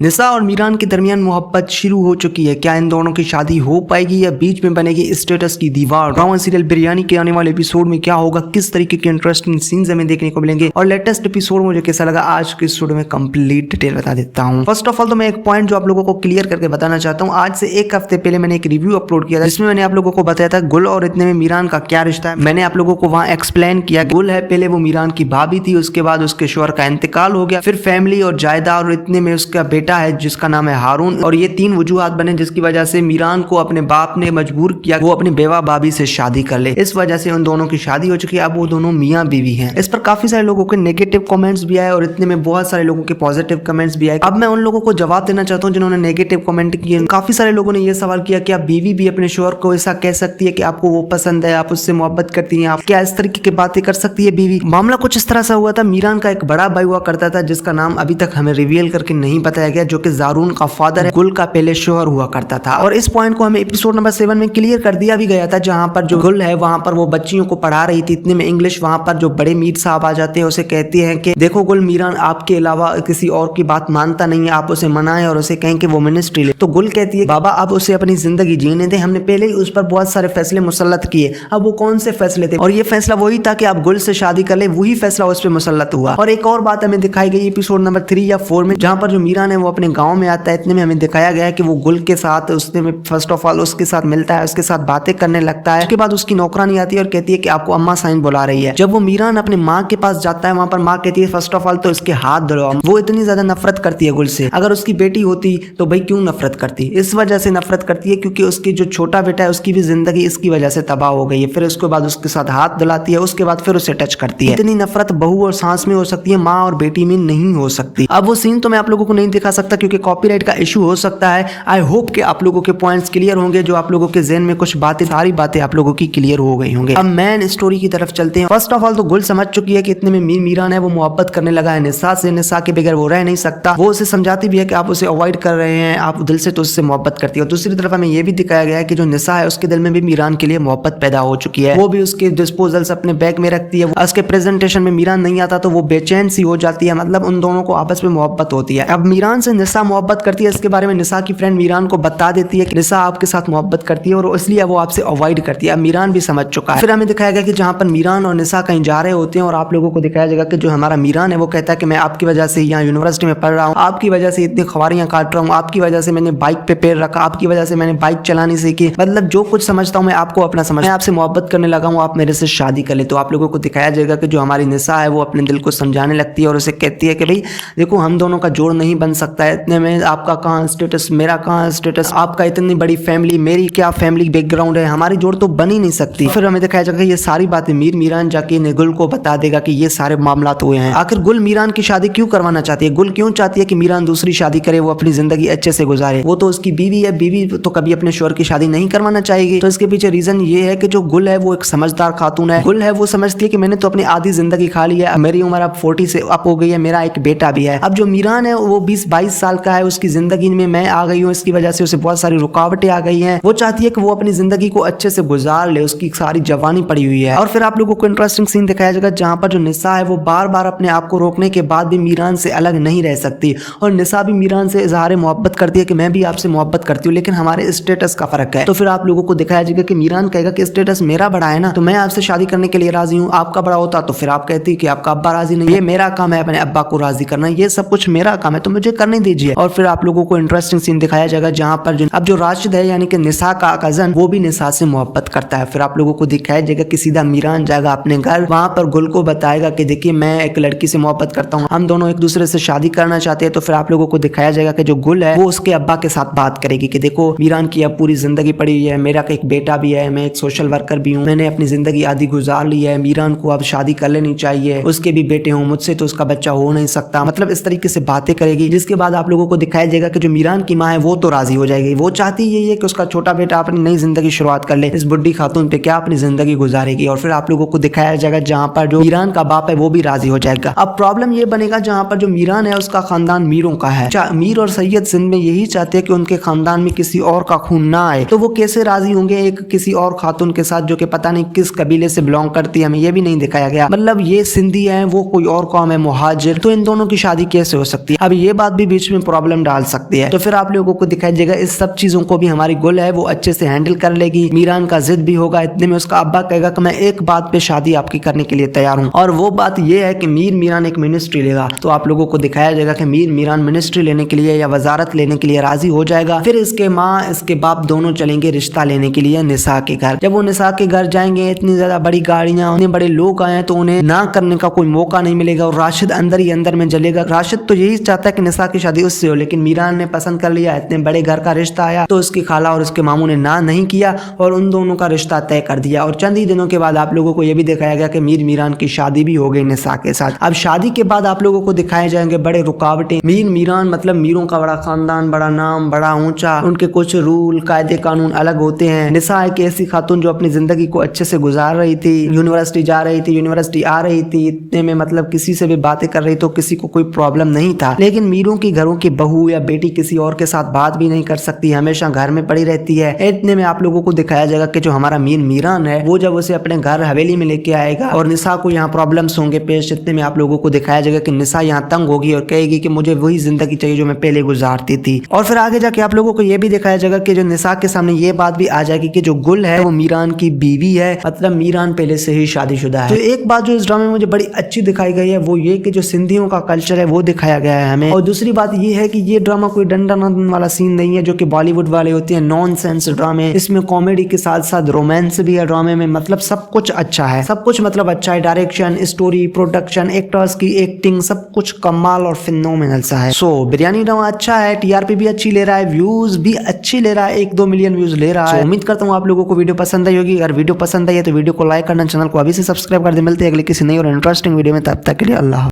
निसा और मीरान के दरमियान मोहब्बत शुरू हो चुकी है। क्या इन दोनों की शादी हो पाएगी या बीच में बनेगी स्टेटस की दीवार? ड्रामा सीरियल बिरयानी के आने वाले एपिसोड में क्या होगा, किस तरीके के इंटरेस्टिंग सीन्स हमें देखने को मिलेंगे और लेटेस्ट एपिसोड मुझे कैसा लगा, आज के एपिसोड में कंप्लीट डिटेल बता देता हूँ। फर्स्ट ऑफ ऑल तो मैं एक पॉइंट जो आप लोगों को क्लियर करके बताना चाहता हूँ। आज से एक हफ्ते पहले मैंने एक रिव्यू अपलोड किया था जिसमें मैंने आप लोगों को बताया था गुल और इतने में मीरान का क्या रिश्ता है। मैंने आप लोगों को वहाँ एक्सप्लेन किया। गुल है, पहले वो मीरान की भाभी थी, उसके बाद उसके शौहर का इंतकाल हो गया, फिर फैमिली और जायदाद, और इतने में उसका बेटा है जिसका नाम है हारून। और ये तीन वजूहात बने जिसकी वजह से मीरान को अपने बाप ने मजबूर किया वो अपनी बेवा भाभी से शादी कर ले। इस वजह से उन दोनों की शादी हो चुकी है। अब वो दोनों मियाँ बीवी हैं। इस पर काफी सारे लोगों के नेगेटिव कमेंट्स भी आए और इतने में बहुत सारे लोगों के पॉजिटिव कमेंट्स भी आए। अब मैं उन लोगों को जवाब देना चाहता हूँ जिन्होंने नेगेटिव कमेंट किए। काफी सारे लोगों ने यह सवाल किया कि आप बीवी भी अपने शौहर को ऐसा कह सकती है कि आपको वो पसंद है, आप उससे मोहब्बत करती हैं, आप क्या इस तरीके की बातें कर सकती है बीवी? मामला कुछ इस तरह से हुआ था। मीरान का एक बड़ा भाई हुआ करता था जिसका नाम अभी तक हमें रिवील करके नहीं बताया गया, जो कि जारून का फादर है, गुल का पहले शौहर हुआ करता था। और इस पॉइंट को हमें एपिसोड नंबर 7 में क्लियर कर दिया भी गया था, जहां पर जो गुल है वहां पर वो बच्चियों को पढ़ा रही थी। इतने में इंग्लिश वहां पर जो बड़े मीर साहब आ जाते हैं, उसे कहते हैं कि देखो गुल, मीरान आपके अलावा किसी और की बात मानता नहीं है, आप उसे मनाएं और उसे कहें कि वो मिनिस्ट्री ले। तो गुल कहती है बाबा आप उसे अपनी जिंदगी जीने दें, हमने पहले ही उस पर बहुत सारे फैसले मुसल्लत किए। अब वो कौन से फैसले थे? और ये फैसला वही था कि आप गुल से शादी कर ले, वही फैसला उस पर मुसल्लत हुआ। और एक और बात हमें दिखाई गई एपिसोड नंबर 3 या 4 में, जहां पर जो मीरान है वो अपने गाँव में आता है। इतने में हमें दिखाया गया है कि वो गुल के साथ उसने फर्स्ट ऑफ ऑल उसके साथ मिलता है, उसके साथ बातें करने लगता है। उसके बाद उसकी नौकरानी आती है और कहती है कि आपको अम्मा साइन बुला रही है। जब वो मीरान अपने माँ के पास जाता है, वहां पर माँ कहती है फर्स्ट ऑफ ऑल तो इसके हाथ धुलवाओ। वो इतनी ज्यादा नफरत करती है गुल से। अगर उसकी बेटी होती तो भाई क्यों नफरत करती? इस वजह से नफरत करती है क्योंकि उसकी जो छोटा बेटा है उसकी भी जिंदगी इसकी वजह से तबाह हो गई है। फिर उसके बाद उसके साथ हाथ धुलाती है, उसके बाद फिर उसे टच करती है। इतनी नफरत बहू और सास में हो सकती है, माँ और बेटी में नहीं हो सकती। अब वो सीन तो मैं आप लोगों को नहीं दिखा सकता क्योंकि कॉपीराइट का इशू हो सकता है। आई होप कि आप लोगों के पॉइंट्स क्लियर होंगे, जो आप लोगों के ज़हन में कुछ बातें, सारी बातें आप लोगों की क्लियर हो गई होंगे। अब मेन स्टोरी की तरफ चलते हैं। फर्स्ट ऑफ ऑल तो गुल समझ चुकी है कि इतने में मीरान है वो मोहब्बत करने लगा है निसा से। निसा के बगैर वो रह नहीं सकता। वो उसे समझाती भी है कि आप उसे अवॉइड कर रहे हैं, आप दिल से तो उससे मोहब्बत करती है। और दूसरी तरफ हमें यह भी दिखाया गया है कि जो निसा है उसके दिल में भी मीरान के लिए मोहब्बत पैदा हो चुकी है। वो भी उसके डिस्पोजल्स अपने बैग में रखती है। उसके प्रेजेंटेशन में मीरान नहीं आता तो वो बेचैन सी हो जाती है। मतलब उन दोनों को आपस में मोहब्बत होती है। अब मीरान से निसा मोहब्बत करती है, इसके बारे में निसा की फ्रेंड मीरान को बता देती है कि निसा आपके साथ मोहब्बत करती है और इसलिए वो आपसे अवॉइड करती है। अब मीरान भी समझ चुका है। फिर हमें दिखाया गया कि जहां पर मीरान और निसा कहीं जा रहे होते हैं और आप लोगों को दिखाया जाएगा कि जो हमारा मीरान है वो कहता है कि मैं आपकी वजह से यहाँ यूनिवर्सिटी में पढ़ रहा हूँ, आपकी वजह से इतनी खवारियां काट रहा हूँ, आपकी वजह से मैंने बाइक पे पैर रखा, आपकी वजह से मैंने बाइक चलानी सीखी। मतलब जो कुछ समझता हूँ मैं आपको अपना समझ, मैं आपसे मोहब्बत करने लगा हूँ, आप मेरे से शादी कर ले। तो आप लोगों को दिखाया जाएगा कि जो हमारी निसा है वो अपने दिल को समझाने लगती है और उसे कहती है कि भाई देखो हम दोनों का जोड़ नहीं बन सकता है। इतने में आपका कहाँ स्टेटस, मेरा कहाँ स्टेटस, आपका इतनी बड़ी फैमिली, मेरी क्या फैमिली बैकग्राउंड है, हमारी जोड़ तो बन ही नहीं सकती। फिर हमें दिखाया जाएगा ये सारी बातें मीरान जाके गुल को बता देगा कि ये सारे मामला हुए हैं। आखिर गुल मीरान की शादी क्यों करवाना चाहती है? गुल क्यों चाहती है कि मीरान दूसरी शादी करे, वो अपनी जिंदगी अच्छे से गुजारे? वो तो उसकी बीवी है, बीवी तो कभी अपने शौहर की शादी नहीं करवाना चाहेगी। तो इसके पीछे रीजन ये है कि जो गुल है वो एक समझदार खातून है। गुल है वो समझती है कि मैंने तो अपनी आधी जिंदगी खा ली है, मेरी उम्र अब 40 से अप हो गई है, मेरा एक बेटा भी है। अब जो मीरान है वो 20-22 साल का है, उसकी जिंदगी में मैं आ गई हूँ, इसकी वजह से उसे बहुत सारी रुकावटें आ गई हैं। वो चाहती है कि वो अपनी जिंदगी को अच्छे से गुजार ले, उसकी सारी जवानी पड़ी हुई है। और फिर आप लोगों को इंटरेस्टिंग सीन दिखाया जाएगा जहां पर जो निसा है वो बार बार अपने आप को रोकने के बाद भी मीरान से अलग नहीं रह सकती और निसा भी मीरान से इजहार मोहब्बत करती है कि मैं भी आपसे मोहब्बत करती हूँ, लेकिन हमारे स्टेटस का फर्क है। तो फिर आप लोगों को दिखाया जाएगा कि मीरान कहेगा कि स्टेटस मेरा बड़ा है ना, तो मैं आपसे शादी करने के लिए राजी हूँ। आपका बड़ा होता तो फिर आप कहती कि आपका अब्बा राजी नहीं, ये मेरा काम है अपने अब्बा को राजी करना, ये सब कुछ मेरा काम है तो मुझे करने दीजिए। और फिर आप लोगों को इंटरेस्टिंग सीन दिखाया जाएगा जहां पर अब जो राशिद है यानी कि निसा का कजन, वो भी निसा से मोहब्बत करता है। फिर आप लोगों को दिखाया जाएगा कि सीधा मीरान जाएगा अपने घर, वहां पर गुल को बताएगा कि देखिए मैं एक लड़की से मोहब्बत करता हूँ, हम दोनों एक दूसरे से शादी करना चाहते हैं। तो फिर आप लोगों को दिखाया जाएगा कि जो गुल है वो उसके अब्बा के साथ बात करेगी कि देखो मीरान की अब पूरी जिंदगी पड़ी हुई है, मेरा एक बेटा भी है, मैं एक सोशल वर्कर भी हूँ, मैंने अपनी जिंदगी आधी गुजार ली है, मीरान को अब शादी कर लेनी चाहिए, उसके भी बेटे हों, मुझसे तो उसका बच्चा हो नहीं सकता। मतलब इस तरीके से बातें करेगी, जिसके बाद आप लोगों को दिखाया जाएगा कि जो मीरान की माँ है वो तो राजी हो जाएगी। वो चाहती यही है कि उसका छोटा बेटा अपनी नई जिंदगी शुरुआत कर ले, इस बुढ़ी खातून पे क्या अपनी जिंदगी गुजारेगी। और फिर आप लोगों को दिखाया जाएगा जहां पर जो मीरान का बाप है वो भी राजी हो जाएगा। अब प्रॉब्लम ये बनेगा जहां पर जो मीरान है उसका खानदान मीरों का है, मीर और सैयद सिंध में यही चाहते हैं कि उनके खानदान में किसी और का खून ना आए। तो वो कैसे राजी होंगे एक किसी और खातून के साथ जो कि पता नहीं किस कबीले से बिलोंग करती है, हमें ये भी नहीं दिखाया गया। मतलब ये सिंधी है, वो कोई और कौम है मुहाजिर, तो इन दोनों की शादी कैसे हो सकती है? अब ये बात भी बीच में प्रॉब्लम डाल सकती है। तो फिर आप लोगों को दिखाई देगा इस सब चीजों को भी हमारी गुल है वो अच्छे से हैंडल कर लेगी। मीरान का जिद भी होगा, इतने में उसका अब्बा कहेगा कि मैं एक बात पे शादी आपकी करने के लिए तैयार हूँ, और वो बात ये है कि मीरान एक मिनिस्ट्री लेगा। तो आप लोगों को दिखाया जाएगा कि मीरान मिनिस्ट्री लेने के लिए या वजारत लेने के लिए राजी हो जाएगा। फिर इसके माँ इसके बाप दोनों चलेंगे रिश्ता लेने के लिए निसा के घर। जब वो निसा के घर जाएंगे, इतनी ज्यादा बड़ी गाड़ियां, इतने बड़े लोग आए तो उन्हें ना करने का कोई मौका नहीं मिलेगा, और राशिद अंदर ही अंदर में जलेगा। राशिद तो यही चाहता है कि निसा की शादी उससे हो, लेकिन मीरान ने पसंद कर लिया। इतने बड़े घर का रिश्ता आया तो उसकी खाला और उसके मामू ने ना नहीं किया और उन दोनों का रिश्ता तय कर दिया। और चंद ही दिनों के बाद आप लोगों को यह भी दिखाया गया कि मीरान की शादी भी हो गई निसा के साथ। अब शादी के बाद आप लोगों को दिखाए जाएंगे बड़े रुकावटें। मीरान मतलब मीरों का बड़ा खानदान, बड़ा नाम, बड़ा ऊंचा, उनके कुछ रूल कायदे कानून अलग होते हैं। निसा एक ऐसी खातून जो अपनी जिंदगी को अच्छे से गुजार रही थी, यूनिवर्सिटी जा रही थी, यूनिवर्सिटी आ रही थी, इतने में मतलब किसी से भी बातें कर रही तो किसी को कोई प्रॉब्लम नहीं था। लेकिन मीरों की घरों की बहू या बेटी किसी और के साथ बात भी नहीं कर सकती, हमेशा घर में पड़ी रहती है। इतने में आप लोगों को दिखाया जाएगा कि जो हमारा मीरान है वो जब उसे अपने घर हवेली में लेके आएगा और निसा को यहाँ प्रॉब्लम्स होंगे पेश। इतने में आप लोगों को दिखाया जाएगा कि निसा यहाँ तंग होगी और कहेगी कि मुझे वही जिंदगी चाहिए जो मैं पहले गुजारती थी। और फिर आगे जाके आप लोगों को यह भी दिखाया जाएगा कि जो निसा के सामने ये बात भी आ जाएगी कि जो गुल है वो मीरान की बीवी है, मतलब मीरान पहले से ही शादीशुदा है। तो एक बात जो इस ड्रामे में मुझे बड़ी अच्छी दिखाई गई है वो ये कि जो सिंधियों का कल्चर है वो दिखाया गया है हमें। और दूसरी बात ये है कि ये ड्रामा कोई डंडा वाला सीन नहीं है जो कि बॉलीवुड वाले होते हैं, नॉनसेंस ड्रामे। इसमें कॉमेडी के साथ साथ रोमांस भी है ड्रामे में, मतलब सब कुछ अच्छा है, सब कुछ मतलब अच्छा है। डायरेक्शन, स्टोरी, प्रोडक्शन, एक्टर्स की एक्टिंग, सब कुछ कमाल और फिनोमिनल सा है। सो बिरयानी ड्रामा अच्छा है, टीआरपी भी अच्छी ले रहा है, व्यूज भी अच्छी ले रहा है, 1-2 मिलियन व्यूज ले रहा है। उम्मीद करता हूँ आप लोगों को वीडियो पसंद आई होगी। अगर वीडियो पसंद आई है तो वीडियो को लाइक करना, चैनल को अभी से सब्सक्राइब कर दे। मिलते हैं अगले किसी नई और इंटरेस्टिंग वीडियो में, तब तक के लिए अल्लाह।